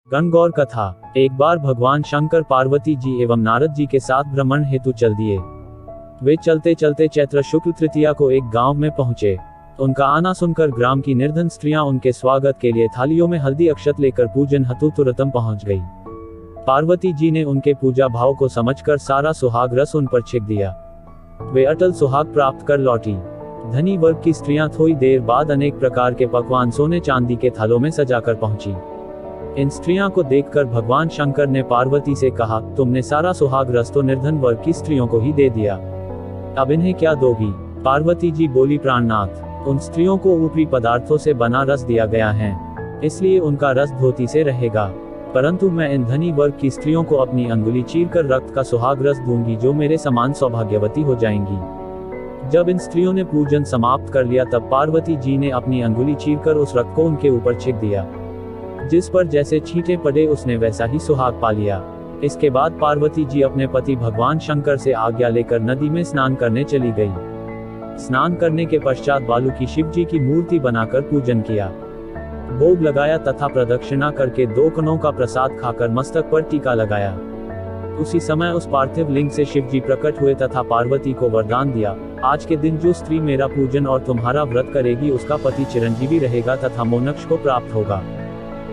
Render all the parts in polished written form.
गणगौर कथा। एक बार भगवान शंकर पार्वती जी एवं नारद जी के साथ भ्रमण हेतु चल दिए। वे चलते चलते चैत्र शुक्ल तृतीया को एक गांव में पहुंचे। उनका आना सुनकर ग्राम की निर्धन स्त्रियां उनके स्वागत के लिए थालियों में हल्दी अक्षत लेकर पूजन हेतु तुरतम पहुंच गई। पार्वती जी ने उनके पूजा भाव को समझकर सारा सुहाग रस उन पर छिक दिया। वे अटल सुहाग प्राप्त कर लौटी। धनी वर्ग की स्त्रियां थोड़ी देर बाद अनेक प्रकार के पकवान सोने चांदी के थालों में सजाकर पहुंची। इन स्त्रियां को देखकर भगवान शंकर ने पार्वती से कहा, तुमने सारा सुहाग रस तो निर्धन वर्ग की स्त्रियों को ही दे दिया, अब इन्हें क्या दोगी? पार्वती जी बोली, प्राणनाथ, उन स्त्रियों को ऊपरी पदार्थों से बना रस दिया गया है, इसलिए उनका रस धोती से रहेगा, परंतु मैं इन धनी वर्ग की स्त्रियों को अपनी अंगुली चीरकर रक्त का सुहाग रस दूंगी, जो मेरे समान सौभाग्यवती हो जाएंगी। जब इन स्त्रियों ने पूजन समाप्त कर लिया तब पार्वती जी ने अपनी अंगुली चीरकर उस रक्त को उनके ऊपर छिक दिया। जिस पर जैसे छींटे पड़े उसने वैसा ही सुहाग पा लिया। इसके बाद पार्वती जी अपने पति भगवान शंकर से आज्ञा लेकर नदी में स्नान करने चली गई। स्नान करने के पश्चात बालू की शिव जी की मूर्ति बनाकर पूजन किया, भोग लगाया तथा प्रदक्षिणा करके 2 कणों का प्रसाद खाकर मस्तक पर टीका लगाया। उसी समय उस पार्थिव लिंग से शिव जी प्रकट हुए तथा पार्वती को वरदान दिया, आज के दिन जो स्त्री मेरा पूजन और तुम्हारा व्रत करेगी उसका पति चिरंजीवी रहेगा तथा मोक्ष को प्राप्त होगा।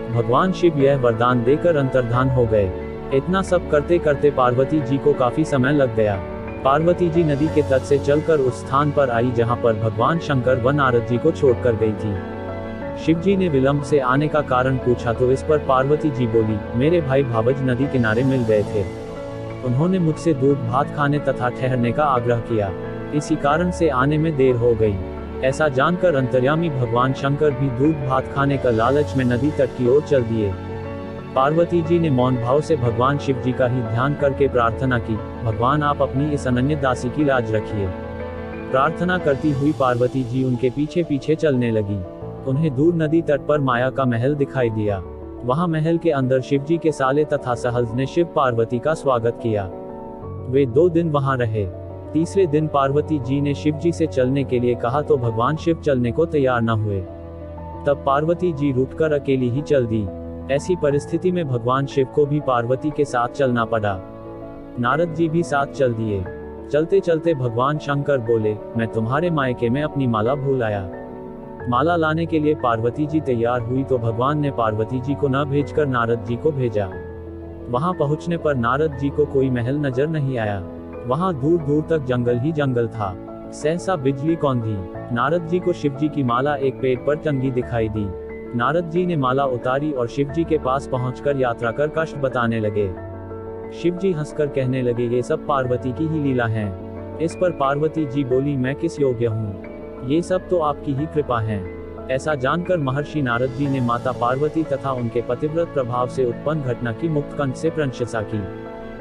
भगवान शिव यह वरदान देकर अंतर्धान हो गए। इतना सब करते करते पार्वती जी को काफी समय लग गया। पार्वती जी नदी के तट से चलकर उस स्थान पर आई जहां पर भगवान शंकर व नारद जी को छोड़कर गई थी। शिव जी ने विलंब से आने का कारण पूछा तो इस पर पार्वती जी बोली, मेरे भाई भावज नदी किनारे मिल गए थे, उन्होंने मुझसे दूध भात खाने तथा ठहरने का आग्रह किया, इसी कारण से आने में देर हो गई। ऐसा जानकर अंतर्यामी भगवान शंकर भी दूध भात खाने का लालच में नदी तट की ओर चल दिए। पार्वती जी ने मौन भाव से भगवान शिव जी का ही ध्यान करके प्रार्थना की, भगवान आप अपनी इस अनन्य दासी की लाज रखिए। प्रार्थना करती हुई पार्वती जी उनके पीछे पीछे चलने लगी। उन्हें दूर नदी तट पर माया का महल दिखाई दिया। वहां महल के अंदर शिव जी के साले तथा सहज ने शिव पार्वती का स्वागत किया। वे 2 दिन वहां रहे। तीसरे दिन पार्वती जी ने शिव जी से चलने के लिए कहा तो भगवान शिव चलने को तैयार न हुए। तब पार्वती जी रुककर अकेली ही चल दी। ऐसी परिस्थिति में भगवान शिव को भी पार्वती के साथ चलना पड़ा। नारद जी भी साथ चल दिए। चलते चलते भगवान शंकर बोले, मैं तुम्हारे मायके में अपनी माला भूल आया। माला लाने के लिए पार्वती जी तैयार हुई तो भगवान ने पार्वती जी को न भेजकर नारद जी को भेजा। वहां पहुंचने पर नारद जी को कोई महल नजर नहीं आया। वहां दूर दूर तक जंगल ही जंगल था। सहसा बिजली कौंधी। नारद जी को शिव जी की माला एक पेड़ पर टंगी दिखाई दी। नारद जी ने माला उतारी और शिव जी के पास पहुंचकर यात्रा कर कष्ट बताने लगे। शिव जी हंसकर कहने लगे, ये सब पार्वती की ही लीला है। इस पर पार्वती जी बोली, मैं किस योग्य हूँ, ये सब तो आपकी ही कृपा है। ऐसा जानकर महर्षि नारद जी ने माता पार्वती तथा उनके पतिव्रत प्रभाव से उत्पन्न घटना की मुक्त कंठ से प्रशंसा की।